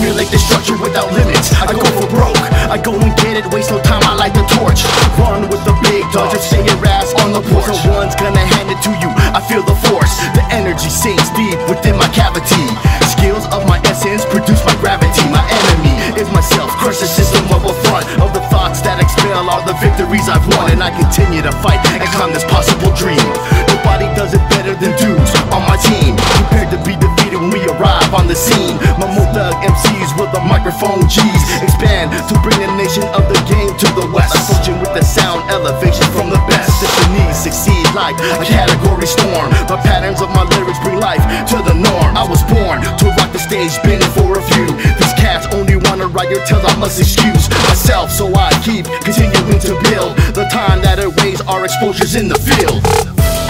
accumulate destruction without limits. I go for broke, I go and get it, waste no time, I light the torch. Run with the big dogs, just say your ass on the porch. No one's gonna hand it to you, I feel the force. The energy sinks deep within my cavity. Skills of my essence produce my gravity. My enemy is myself, crush the system of a front of the thoughts that expel all the victories I've won. And I continue to fight and climb this possible dream. Nobody does it better than dudes on my team, prepared to be defeated when we arrive on the scene. My Mo Thug MCs with the microphone G's expand to bring the nation of the game to the west. Approaching with the sound elevation from the best. Destinies succeed like a category storm. The patterns of my lyrics bring life to the norm. I was born to rock the stage, bending for a few. These cats only wanna ride your tails, I must excuse myself, so I keep continuing to build the time that outweighs our exposures in the field.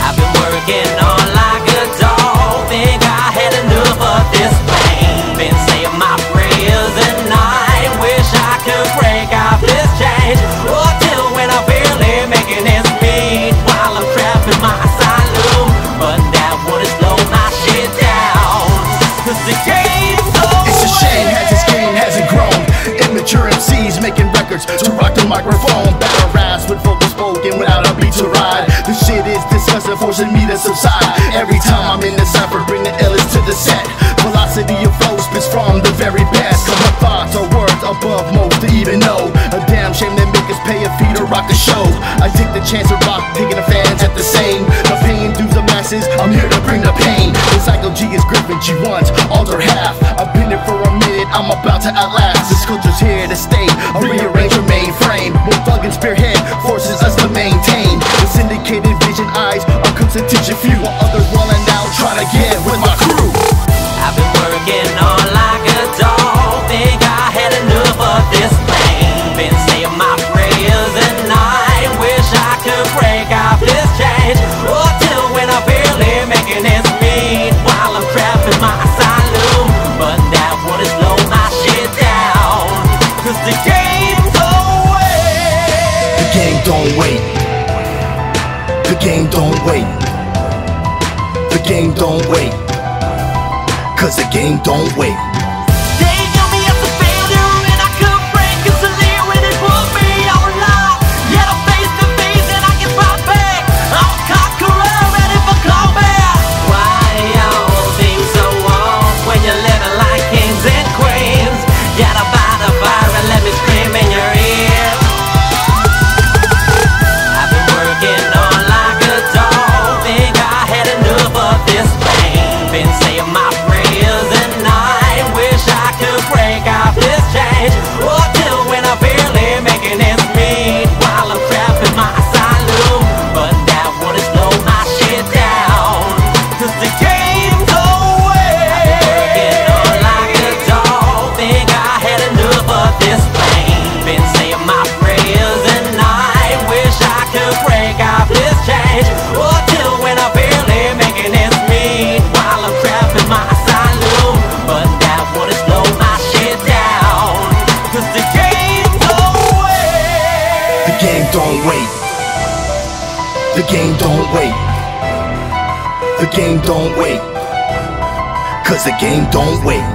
I've been working on like a dog, think I had enough of this pain. Been saying my prayers at night, wish I could break off this change. Or till when I'm barely making ends meet, while I'm trapped in my asylum. But that wouldn't slow my shit down, 'cause the game's over. It's a shame as this game hasn't grown. Immature MCs making records to rock the microphone. Battle raps with vocals spoken without a beat to ride. This shit is disgusting, forcing me to subside. Every time I'm in the cipher, bring the illest to the set. Velocity of flow spits from the very best. Cause my thoughts are words above most to even know. A damn shame they make us pay a fee to rock the show. I take the chance to rock, taking the fans at the same. The pain dues the masses, I'm here to bring the pain. The Psycho G is Griffin, G1's alter half. I've been here for a minute, I'm about to outlast. This culture's here to stay, I'll rearrange your mainframe. More Thug and Spearhead forces us to maintain. The syndicated vision eyes are cooks to teach a few, while others running out trying to get with my crew. I've been working on like a dog, think I had enough of this pain. Been saying my prayers at night, wish I could break off this change. Or till when I'm barely making ends meet, while I'm trapped in my asylum. But that wouldn't slow my shit down, 'cause the game's away. The game don't wait. The game don't wait. The game don't wait. 'Cause the game don't wait. They knew me as a failure and I couldn't break a leer when it put me on lock. Yet I'm face to face and I get right back. I'm a conqueror, ready for combat. Why y'all seem so off when you're living like kings and queens? Gotta buy the fire and let me scream in your ear. I've been working on like a dog, think I had enough of this pain. Been saying my prayers at night, wish I could break off this change. Or till when I'm barely making ends meet, while I'm trapped in my asylum. But that wouldn't slow my shit down, 'cause the game's away. Working on like a dog, think I had enough of this pain. Been saying my prayers at night, wish I could break off this change. Or till when I'm barely making ends meet, while I'm trapped in my asylum. But that wouldn't slow my shit down, 'cause the game's away. The game don't wait. The game don't wait. The game don't wait. 'Cause the game don't wait.